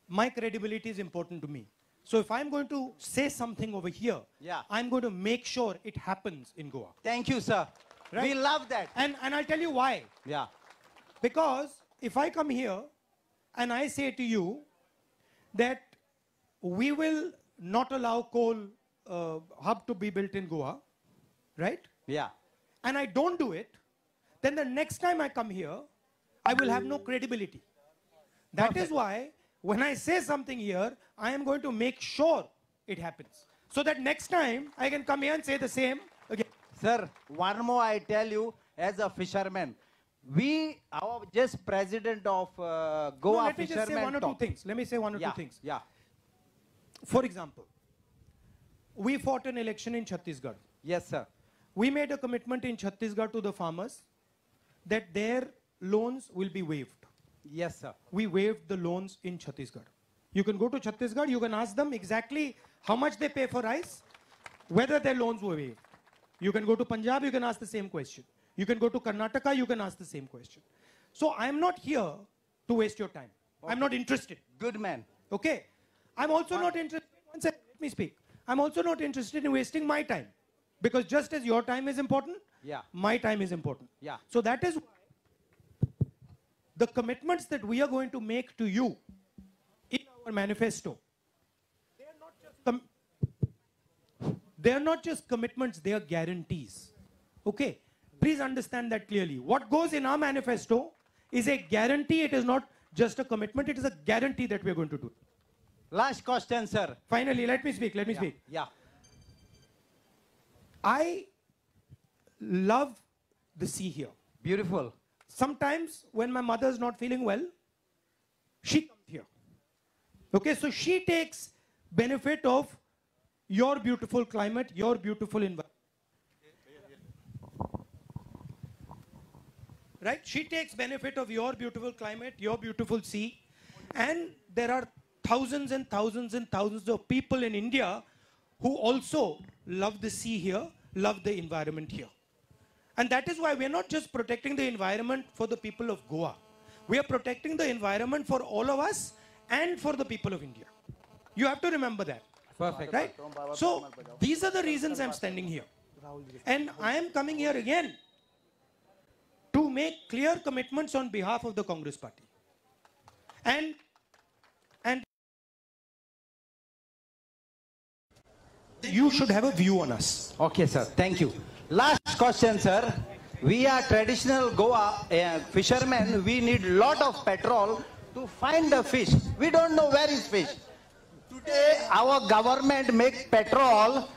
my credibility is important to me. So if I'm going to say something over here, I'm going to make sure it happens in Goa. Thank you, sir. Right? We love that. And I'll tell you why. Yeah. Because if I come here and I say to you that we will not allow coal hub to be built in Goa, right? Yeah. And I don't do it, then the next time I come here, I will have no credibility. That is why when I say something here, I am going to make sure it happens. So that next time I can come here and say the same again. Sir, one more I tell you, as a fisherman, our just president of Goa Let me just say one or two things. Let me say one or two things. Yeah. For example, we fought an election in Chhattisgarh. Yes, sir. We made a commitment in Chhattisgarh to the farmers that their loans will be waived. Yes, sir. We waived the loans in Chhattisgarh. You can go to Chhattisgarh, you can ask them exactly how much they pay for rice, whether their loans were waived. You can go to Punjab, you can ask the same question. You can go to Karnataka, you can ask the same question. So I'm not here to waste your time. Okay. I'm not interested. Good man. Okay. I'm also not interested, one second, let me speak. I'm also not interested in wasting my time. Because just as your time is important, my time is important. Yeah. So that is why the commitments that we are going to make to you in our manifesto, they are not just commitments, they are guarantees. Okay? Please understand that clearly. What goes in our manifesto is a guarantee. It is not just a commitment. It is a guarantee that we are going to do. Last question, sir. Finally, let me speak. Let me speak. Yeah. I love the sea here. Beautiful. Sometimes when my mother is not feeling well, she comes here. Okay, so she takes benefit of your beautiful climate, your beautiful environment. Right? She takes benefit of your beautiful climate, your beautiful sea. And there are thousands and thousands and thousands of people in India who also love the sea here, love the environment here. And that is why we are not just protecting the environment for the people of Goa. We are protecting the environment for all of us and for the people of India. You have to remember that. Perfect. Right? So these are the reasons I'm standing here. And I am coming here again to make clear commitments on behalf of the Congress Party. And you should have a view on us. Okay, sir. Thank you. Last question, sir. We are traditional Goa fishermen. We need lot of petrol to find the fish. We don't know where is fish. Today, our government make petrol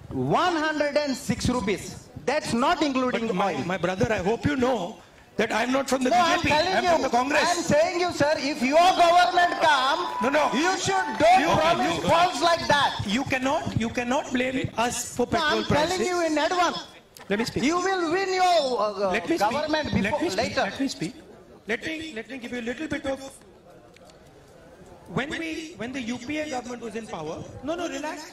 106 rupees. That's not including oil. My brother, I hope you know that I'm not from the No, BJP. I'm telling I'm you, from the Congress. I'm saying you, sir, if your government come, you should don't promise false like that. You cannot blame us for No, petrol I'm prices. telling you in advance. Let me speak. You will win your Let me government speak. before later. Let me speak. Let me give you a little bit of. When the UPA government was in power. No, relax.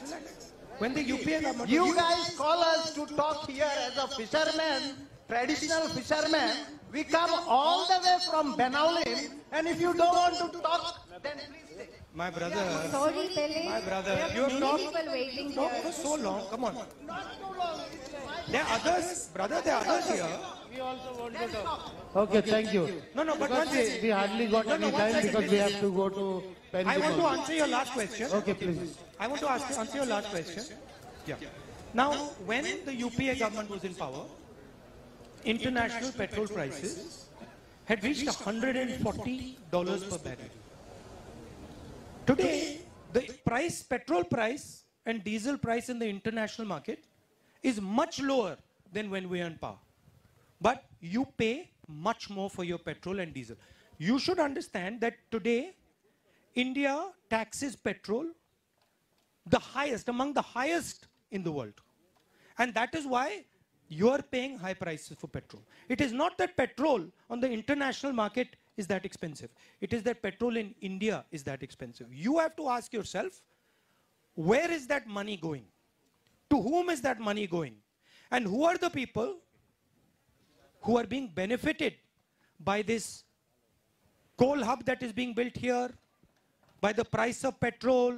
When the UPA government. You guys call us to talk here as a fisherman, traditional fisherman. We come all the way from Benaulim, and if you don't want to talk, then please stay. My brother. Sorry, Pele. My brother. There You are have many talked people waiting talked here. for so long. Come on. There are others, brother. There are others here. We also want to talk. Okay, thank you. No, but Because one second. we hardly got any one time second. because we have to go to I want to Penjimon. answer your last question. Okay, please. I want to answer your last question. Yeah. Now, when the UPA government was in power, international petrol prices had reached $140 per barrel. Today, the price, petrol price and diesel price in the international market is much lower than when we earn power. But you pay much more for your petrol and diesel. You should understand that today, India taxes petrol the highest, among the highest in the world. And that is why you are paying high prices for petrol. It is not that petrol on the international market is that expensive. It is that petrol in India is that expensive. You have to ask yourself, where is that money going? To whom is that money going? And who are the people who are being benefited by this coal hub that is being built here, by the price of petrol?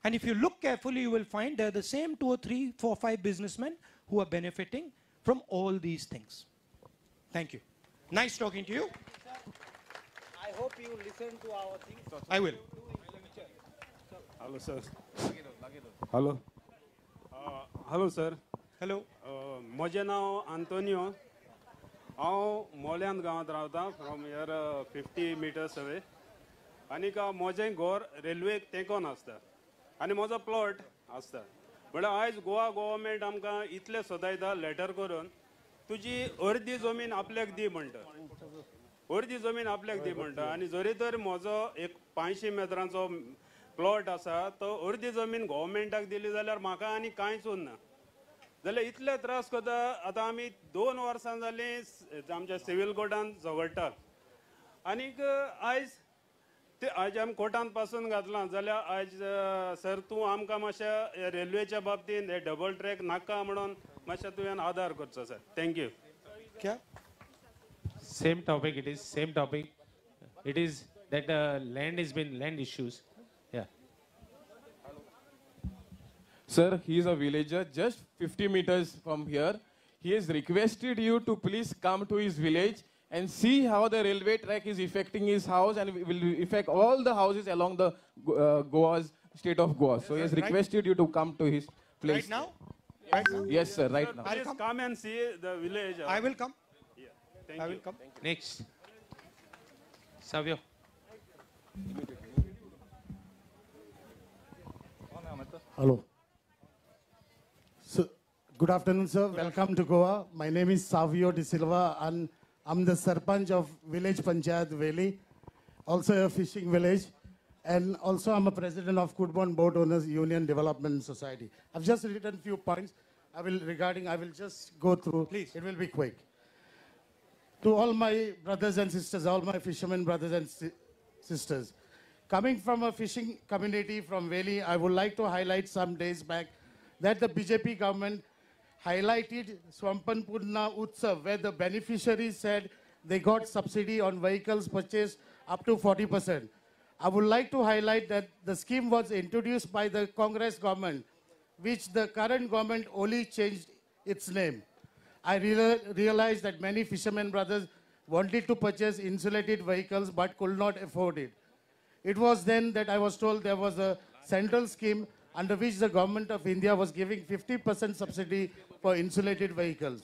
And if you look carefully, you will find they're the same 2 or 3, 4, 5 businessmen who are benefiting from all these things. Thank you. Nice talking to you. I hope you listen to our things. I will. Hello, sir. Hello. Hello, sir. Hello. म्हजें नांव आंतोनियो. हांव मोल्यान गांवांत रावतां from here 50 metres away. आनीक म्हजें घर रेल्वेक तेंकोन आसता आनी म्हजो प्लॉट आसता. म्हळ्यार आयज गोवा गव्हर्मेंट आमकां इतलें सदायता लेटर करून तुजी अर्दी जमीन आपल्याक दी म्हणटा. अर्दी जमीन आपल्याक दी म्हणटा आनी जरी तर म्हजो एक 500 मेत्रांचो प्लॉट आसा तो अर्दी जमीन गव्हर्मेंटाक दिली जाल्यार म्हाका आनी कांयच उरना. जाल्यार इतले त्रास करता. आतां आमी 2 वर्सां जालीं आमच्या सिव्हील कोर्टान झगडटा आनीक आयज ते आयज आमी कोर्टान पासून घातलां जाल्यार आयज सर तूं आमकां मातशें रेल्वेच्या बाबतींत हे डबल ट्रॅक नाका म्हणून मातशें तुवें आदार करचो सर. थँक्यू. क्या? Same topic. It is same topic. It is that land has been land issues. Yeah. Sir, he is a villager just 50 meters from here. He has requested you to please come to his village and see how the railway track is affecting his house and will affect all the houses along the Goa's state of Goa. So he has requested you to come to his place. Right now? Right now? Yes, sir, right now. Please come and see the village. I will come. Yeah. Thank I you. will come. Next. Savio. Hello. So, good afternoon, sir. Welcome to Goa. My name is Savio De Silva, and I'm the Sarpanch of Village Panchayat Veli, also a fishing village, and also I'm a president of Kudbon Boat Owners Union Development Society. I've just written a few points. I will just go through. Please. It will be quick. To all my brothers and sisters, all my fishermen brothers and sisters, coming from a fishing community from Veli, I would like to highlight some days back that the BJP government highlighted Swampanpurna Utsav, where the beneficiaries said they got subsidy on vehicles purchased up to 40%. I would like to highlight that the scheme was introduced by the Congress government, which the current government only changed its name. I realized that many fishermen brothers wanted to purchase insulated vehicles but could not afford it. It was then that I was told there was a central scheme under which the government of India was giving 50% subsidy for insulated vehicles.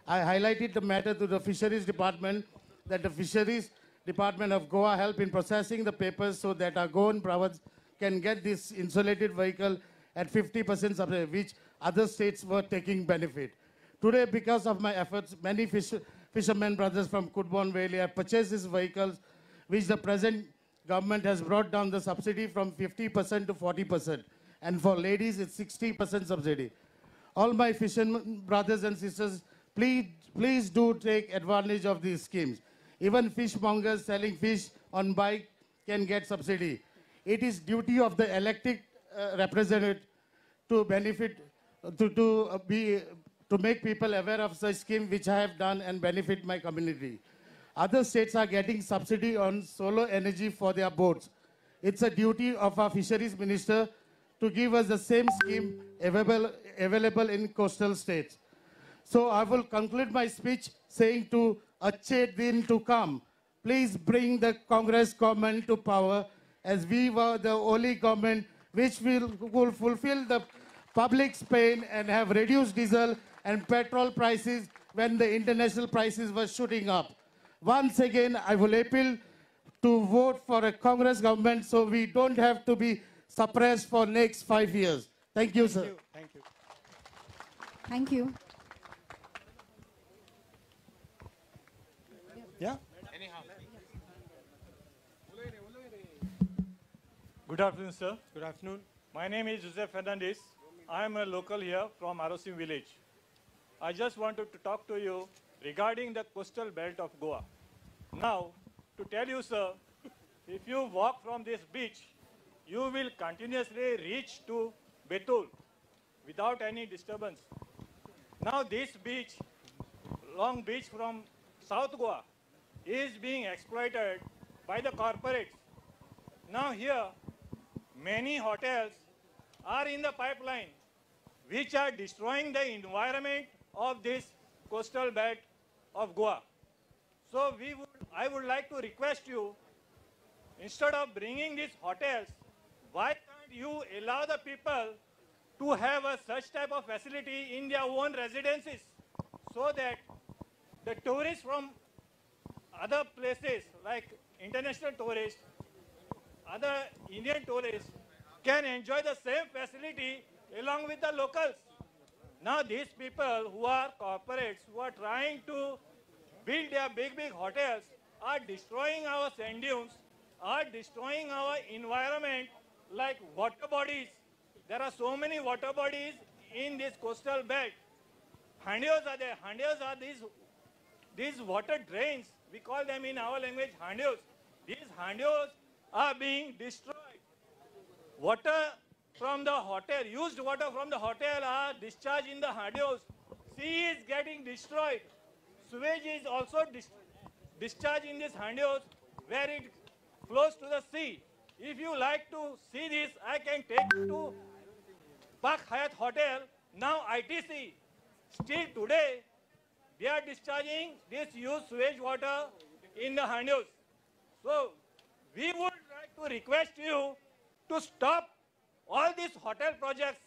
I highlighted the matter to the Fisheries Department that the Fisheries Department of Goa help in processing the papers so that our Goan brothers can get this insulated vehicle at 50% subsidy, which other states were taking benefit. Today, because of my efforts, many fishermen brothers from Kudbon Valley have purchased these vehicles, which the present government has brought down the subsidy from 50% to 40%. And for ladies, it's 60% subsidy. All my fishermen brothers and sisters, please do take advantage of these schemes. Even fishmongers selling fish on bike can get subsidy. It is duty of the elected representative to benefit, to make people aware of such scheme which I have done and benefit my community. Other states are getting subsidy on solar energy for their boats. It's a duty of our fisheries minister to give us the same scheme available in coastal states. So I will conclude my speech saying to Acche Din to come, please bring the Congress government to power, as we were the only government which will fulfill the public's pain and have reduced diesel and petrol prices when the international prices were shooting up. Once again, I will appeal to vote for a Congress government so we don't have to be suppressed for next 5 years. Thank you, sir. Thank you. Thank you. Yeah. Good afternoon, sir. Good afternoon. My name is Joseph Fernandez. I am a local here from Arosim village. I just wanted to talk to you regarding the coastal belt of Goa. Now, to tell you, sir, if you walk from this beach, you will continuously reach to Betul without any disturbance. Now, this beach, Long Beach from South Goa, is being exploited by the corporates. Now here, many hotels are in the pipeline, which are destroying the environment of this coastal belt of Goa. So I would like to request you, instead of bringing these hotels, why can't you allow the people to have such type of facility in their own residences, so that the tourists from other places like international tourists, other Indian tourists can enjoy the same facility along with the locals. Now these people who are corporates, who are trying to build their big hotels, are destroying our sand dunes, are destroying our environment like water bodies. There are so many water bodies in this coastal belt. Handios are there. Handios are these water drains. We call them in our language handios. These handios are being destroyed. Water from the hotel, used water from the hotel are discharged in the handios. Sea is getting destroyed. Sewage is also discharged in these handios where it flows to the sea. If you like to see this, I can take you to Park Hyatt Hotel, now ITC. Still today, they are discharging this used sewage water in the handios. So, we would like to request you to stop all these hotel projects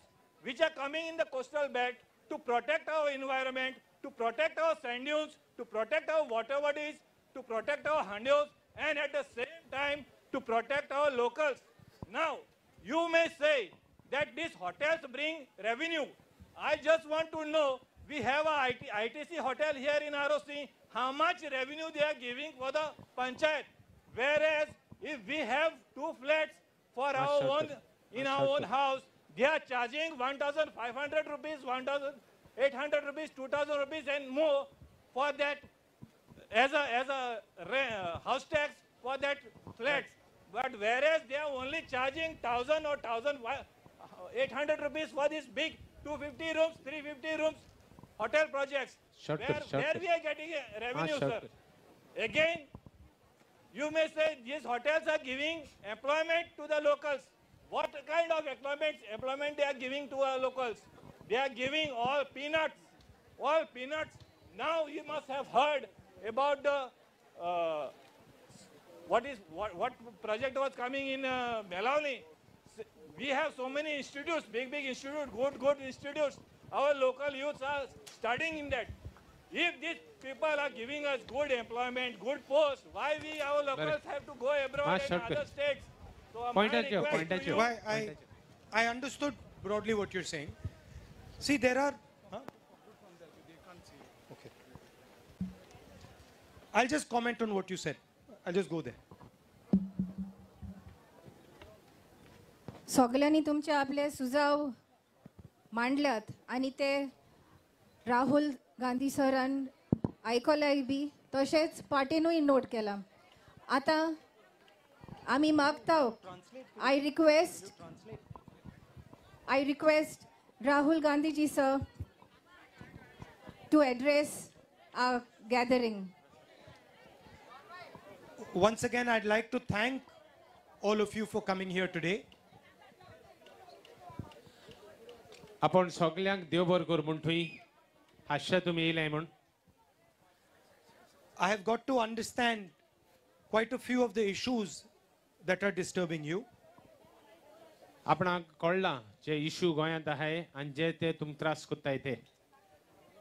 which are coming in the coastal belt to protect our environment, to protect our sand dunes, to protect our water bodies, to protect our handios, and at the same time to protect our locals. Now, you may say that these hotels bring revenue. I just want to know, we have a ITC hotel here in ROC, how much revenue they are giving for the panchayat. Whereas, if we have 2 flats for our own, in our own house, they are charging 1,500 rupees, 1,800 rupees, 2,000 rupees and more for that as a house tax for that flats. But whereas they are only charging 1,000 or 1,800 rupees for this big 250 rooms, 350 rooms hotel projects. Where we are getting a revenue, sir. Again, you may say these hotels are giving employment to the locals. What kind of employment they are giving to our locals? They are giving all peanuts. All peanuts. Now you must have heard about the what project was coming in Melauni. We have so many institutes, big institutes, good institutes. Our local youths are studying in that. If these people are giving us good employment, good posts, why we, our locals, have to go abroad in other states? So point at you. Why I understood broadly what you're saying. See, there are... Okay. I'll just comment on what you said. I'll just go there. सगळ्यांनी तुमचे आपले सुझाव मांडल्यात आणि ते राहुल गांधी सरान आयकलाय B तशेंच पार्टीनूय note केला. आता आमी मागता I request Rahul Gandhi ji sir to address our gathering. Once again, I'd like to thank all of you for coming here today. आपण सगळ्यांक देव बरें कर म्हूण थंय हास्य तुमी येयलाय म्हूण. I have got to understand quite a few of the issues that are disturbing you. आपणाक कळला जे इश्यू गोंयांत आहाय आनी जे ते तुमकां त्रास कोत्ताय ते.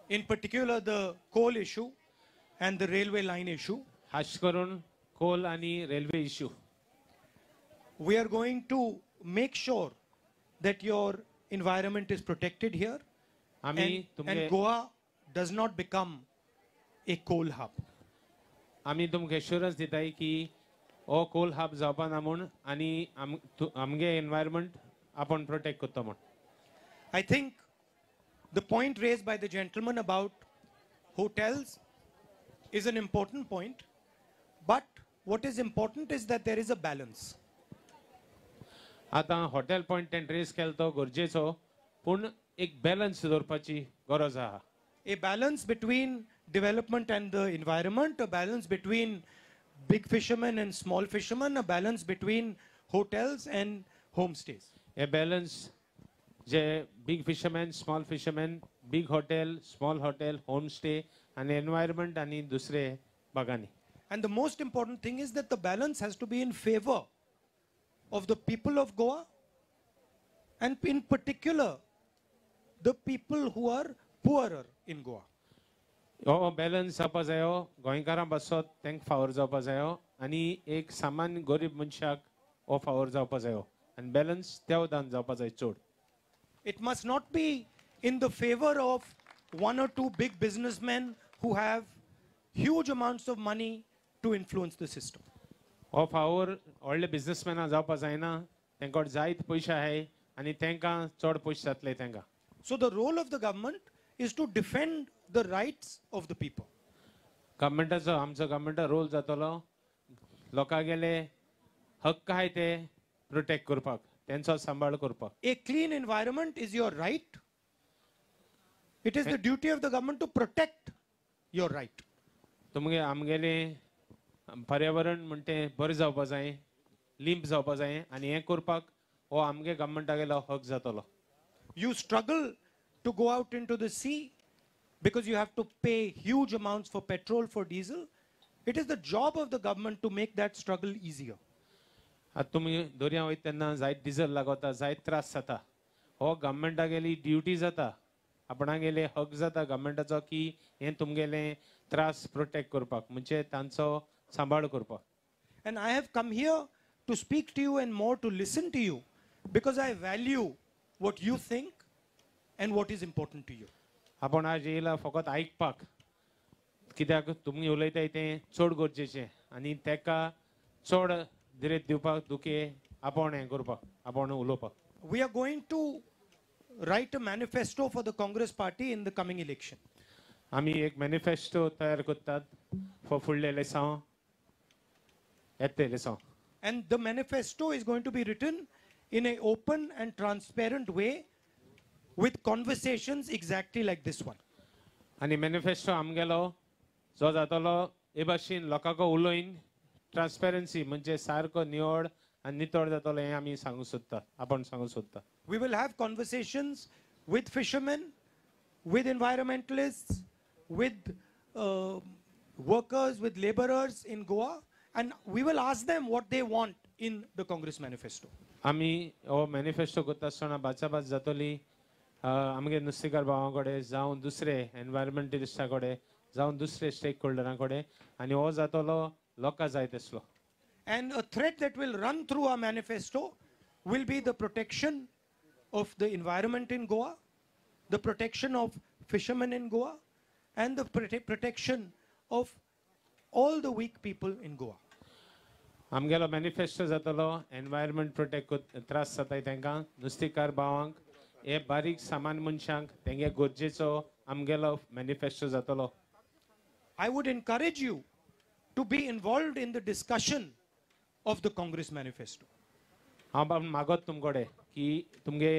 In particular, the coal issue and the railway line issue. खास करून कोल आनी railway issue. We are going to make sure that your environment is protected here and Goa does not become a coal hub. आमी तुमकां एश्योरन्स दिताय की हो कोल hub जावपा ना म्हूण आनी आमगे एनवायरमेंट आपण प्रोटेक्ट करता म्हूण. I think the point raised by the gentleman about hotels is an important point, but what is important is that there is a balance. आतां हॉटेल पॉयंट तें रेज केलो तो गरजेचो पूण एक बॅलन्स दवरपाची गरज आहा. A balance between development and the environment, a balance between big fishermen and small fishermen, a balance between hotels and homestays. A balance J big fishermen, small fishermen, big hotel, small hotel, homestay and environment आणि दुसरे बागानी. And the most important thing is that the balance has to be in favor of the people of Goa and in particular the people who are poorer in Goa. हो balance जावपा जायो गोंयकारां बसत तांकां फावर जावपा जायो आनी एक सामान्य गरीब मनशाक हो फावर जावपा जायो आनी बॅलन्स त्या उदान जावपा जाय चड. It must not be in the favor of one or two big businessmen who have huge amounts of money to influence the system. हो फावर व्हडले बिझनेसमॅनां जावपा जायना तांकां जायत पयशे आहाय आनी तांकां चड पयशे जातले तांकां. So the role of the government is to defend the rights of the people. गव्हर्मेंटाचो आमचो गव्हर्मेंटाचो रोल जातलो लोकांगेले हक्क आहाय ते प्रोटेक्ट करपाक त्यांचो सांबाळ करपाक. A clean environment is your right. It is the duty of the government to protect your right. तुमगे आमगेले पर्यावरण म्हणटे बरें जावपा जाय लिंप जावपा जाय आनी हें करपाक हो आमगे गव्हर्मेंटागेलो हक जातलो. You struggle to go out into the sea because you have to pay huge amounts for petrol, for diesel. It is the job of the government to make that struggle easier. आतां तुमी दर्या वयता तेन्ना जायत diesel लागता जायत त्रास जाता हो गव्हर्मेंटागेली ड्युटी जाता आपणागेले हक जाता गव्हर्मेंटाचो की हें तुमगेले त्रास प्रोटेक्ट करपाक म्हणजे तांचो सांबाळ करपाक. And I have come here to speak to you and more to listen to you because I value what you think and what is important to you. आपण आज येयला फकत आयकपाक कित्याक तुमी उलयताय तें चड गरजेचें आनी तेका चड धिरेत दिवपाक दुखे आपण हें करपाक आपण उलोवपाक. We are going to write a manifesto for the Congress party in the coming election. आमी एक मॅनिफेस्टो तयार करतात फॉर फुडले इलेक्शन येते election. And the manifesto is going to be written in an open and transparent way with conversations exactly like this one. आनी manifesto आमगेलो जो जातलो हे भाशेन लोकांक उलोवन ट्रान्सपेरन्सी म्हणजे सारको निवड आनी नितळ जातलो हें आमी सांगूंक सोदता आपण सांगूंक सोदता. We will have conversations with fishermen, with environmentalists, with workers, with laborers in Goa, and we will ask them what they want in the Congress manifesto. आमी हो मॅनिफेस्टो करता आसतना बाचाबाच जातली आमगे नुस्तेकार भावां कडेन जावं दुसरे एनवायरमेंटलिस्टा कडेन जावं दुसरे स्टेक होल्डरां कडेन आनी हो जातलो लोकां जाय तसलो. And a thread that will run through our manifesto will be the protection of the environment in Goa, the protection of fishermen in Goa, and the protection of all the weak people in Goa. आमगेलो manifesto जातलो environment protect त्रास जाताय तांकां नुस्तेकार भावांक हे बारीक सामान मनशांक तेंगे गरजेचो आमगेलो मॅनिफेस्टो जातलो. I would encourage you to be involved in the discussion of the Congress manifesto. हांव मागोत तुमकोडे की तुमगे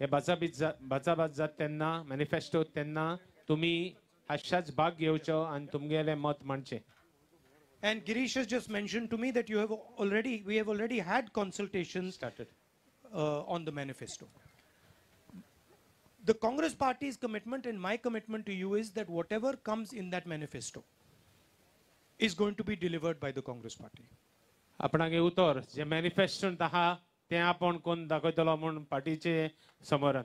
हे बाचाबाच जाता तेन्ना मॅनिफेस्टो तेन्ना तुमी हाशाच भाग घेवचो आनी तुमगेले मत मांडचें. And Girish has just mentioned to me that we have already had consultations on the manifesto. The Congress party's commitment and my commitment to you is that whatever comes in that manifesto is going to be delivered by the Congress party. आपणागे उतर जे मॅनिफेस्टोंत आहा तें आपण कोण दाखयतलो म्हूण पार्टीचे समोरान.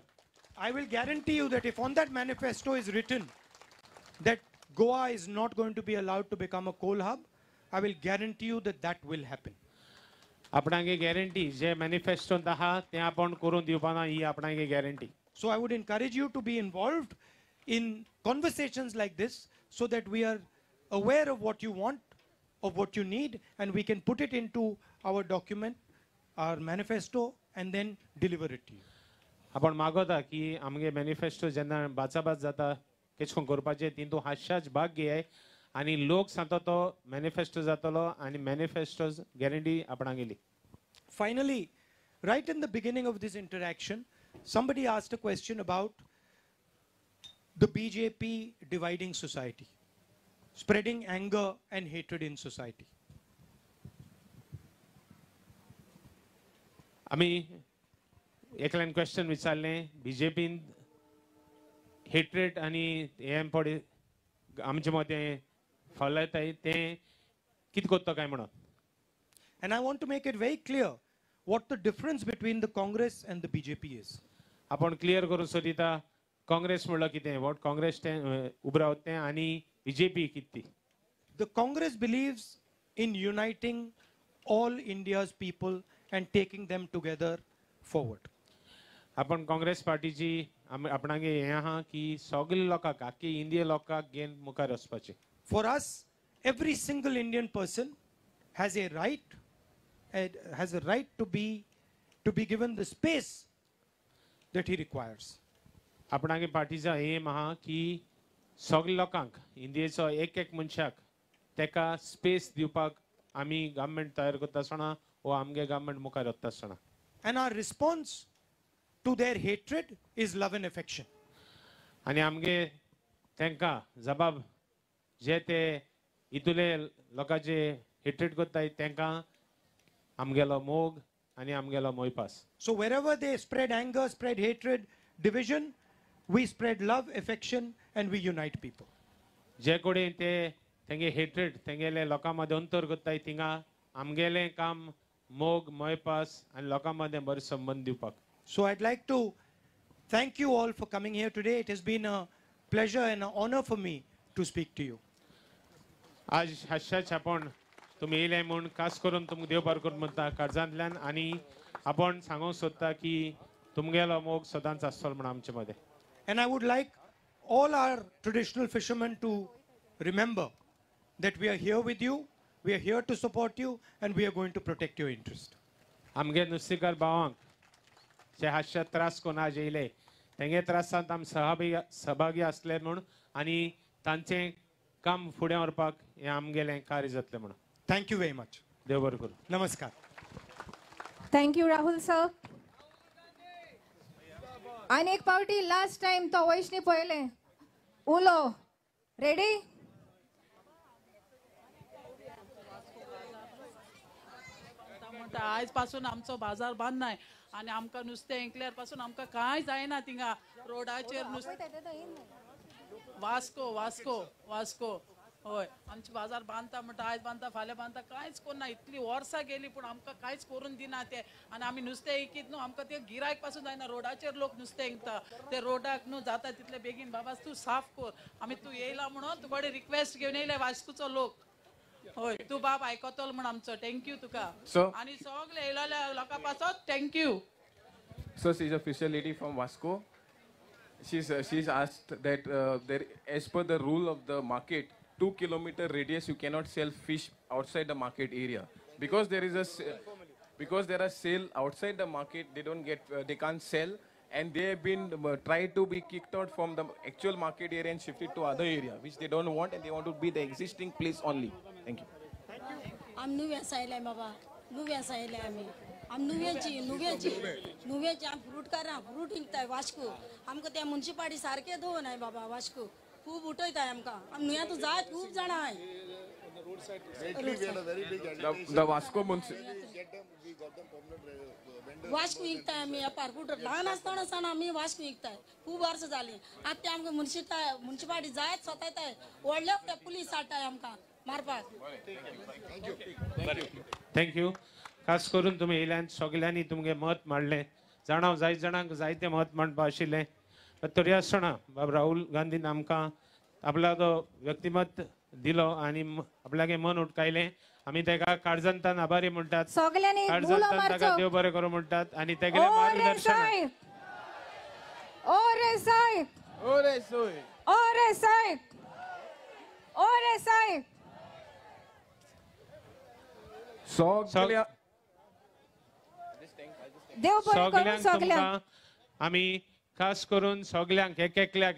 I will guarantee you that if on that manifesto is written that Goa is not going to be allowed to become a coal hub, I will guarantee you that that will happen. आपणागे guarantee जे मॅनिफेस्टोंत आहा ते आपण करून दिवपाना ही आपणागे guarantee. So I would encourage you to be involved in conversations like this so that we are aware of what you want, of what you need, and we can put it into our document, our manifesto, and then deliver it to you. आपण मागोता की आमगे manifesto जेन्ना बाचाबाच जाता केशकोन करपाचे तितून हास्याच भाग घेयाय आणि लोक सांगता तो मॅनिफेस्टो जातलो आणि मॅनिफेस्टो गॅरंटी आपणाक गेली. Finally, right in the beginning of this interaction, somebody asked a question about the BJP dividing society, spreading anger and hatred in society. आम्ही एकल्यान क्वेश्चन विचारले बीजेपीन हेट्रेड आणि हे पडे आमचे मते फलयताय ते कित कोत्तो काय म्हणून. And I want to make it very clear what the difference between the Congress and the BJP is. आपण क्लियर करू सोदिता काँग्रेस म्हणलं कितें वोट काँग्रेस ते उबरावत तें आणि बीजेपी किती. The Congress believes in uniting all India's people and taking them together forward. आपण काँग्रेस पार्टीची आपणागे हे आहा की सगळे लोकांक आख्खी इंडिया लोकांक घेवन मुखार वचपाचे. For us, every single Indian person has a right to be given the space that he requires. आपणागे पार्टीचा एम आहा की सगळे लोकांक इंडियेचो एक एक मनशाक तेका स्पेस दिवपाक आमी गव्हर्नमेंट तयार करता आसतना वो आमगे गव्हर्नमेंट मुखार वता आसतना. And our response to their hatred is love and affection. आणि आमगे तेंका जबाब जे ते इतुले लोकांचे हेट्रेड करताय तेंका आमगेलो मोग आणि आमगेलो मोयपास. So wherever they spread anger, spread hatred, division, we spread love, affection, and we unite people. जे कोडे ते तेंगे हेट्रेड तेंगेले लोकांमध्ये अंतर करताय थिंगा आमगेले काम मोग मोयपास आणि लोकांमध्ये बरे संबंध दिवपाक. So I'd like to thank you all for coming here today. It has been a pleasure and an honor for me to speak to you. आज हास्याच आपण तुम्ही येयले म्हणून खास करून तुमकां देव बरें करूं म्हणटा काळजांतल्यान आणि आपण सांगूंक सोदता की तुमगेलो मोग सदांच आसतलो म्हणून आमचे मदें. And I would like all our traditional fishermen to remember that we are here with you, we are here to support you, and we are going to protect your interest. आमगे नुस्तेकार भावांक जे हास्यात त्रास कोण आज येयले तेंगे त्रासांत आमी सहभागी आसले म्हूण आनी तांचें काम फुडें व्हरपाक हें आमगेलें कार्य जातलें म्हणून. Thank you very much. देव बरें करूं. Namaskar. Thank you, Rahul sir. आणि एक पावटी लास्ट टाइम तो वैष्णी पळयले उलो रेडी. आयज पासून आमचो बाजार बंद नाही आणि आमकां नुस्तें इंकल्यार पासून आमकां कांय जायना थिंगा रोडाचेर वास्को वास्को वास्को हय आमचे बाजार बांदता म्हणटा आयज बांदता फाल्यां बांदता कांयच कोन्ना इतली वर्सां गेली पूण आमकां कांयच करून दिना ते आनी आमी नुस्तें इकीत न्हू आमकां ते गिरायक पासून जायना रोडाचेर लोक नुस्तें इंकता ते रोडाक न्हू जाता तितले बेगीन बाबा तूं साफ कर आमी तूं येयला म्हणून तुकडे रिक्वेस्ट घेवन येयले वास्कोचो लोक. होय तू बाब आयकतलो म्हण आमचो थँक्यू तुका आणि सगळे येयलेल्या लोकां पासत thank you. So she's a fisher lady from Vasco. She's asked that as per the rule of the market, 2 kilometer radius you cannot sell fish outside the market area because there are sale outside the market they can't sell and they have been tried to be kicked out from the actual market area and shifted to other area which they don't want and they want to be the existing place only. Thank you. आम नुव्यास आयलाय बाबा नुव्यास आयलाय आम नुव्याची आम fruit कारां fruit इंकताय Vasco आमकां त्या municipality सारके दवरनाय आहे बाबा Vasco खूब उठयताय आमकां आम नुया तूं जायत खूब जाणां आय. The Vasco वास्को विकताय आमी वेपार कुठं ल्हान आसतना सावन आमी वास्को विकताय खूब वर्सां जालीं आतां ते आमकां मुन्सिपालिटी जायत स्वतायताय व्हडले ते पुलीस हाडटाय आमकां मारपाक. थँक्यू. खास करून तुम्ही येयल्यान सगळ्यांनी तुमगे मत मांडलें जाणां जायत जाणांक जायते मत मांडपा आशिल्लें तरी आसतना बाब राहुल गांधीन आमकां आपलो तो व्यक्तिमत दिलो आनी आपल्यागे मन उठकायलें आमी तेका काळजंतान आभारी म्हणटात. सगळ्यांनी उलो काळजंतान मारचो. ताका देव बरें करूं म्हणटात आनी तेगेले ओ रे मार्गदर्शन साहेब, ओ रे साहेब, ओ रे सोय, ओ रे साहेब, ओ रे साहेब. सगळ्या देव बरें करूं सगळ्यांक सगळ्यांक. तुमकां आमी खास करून सगळ्यांक एक एकल्याक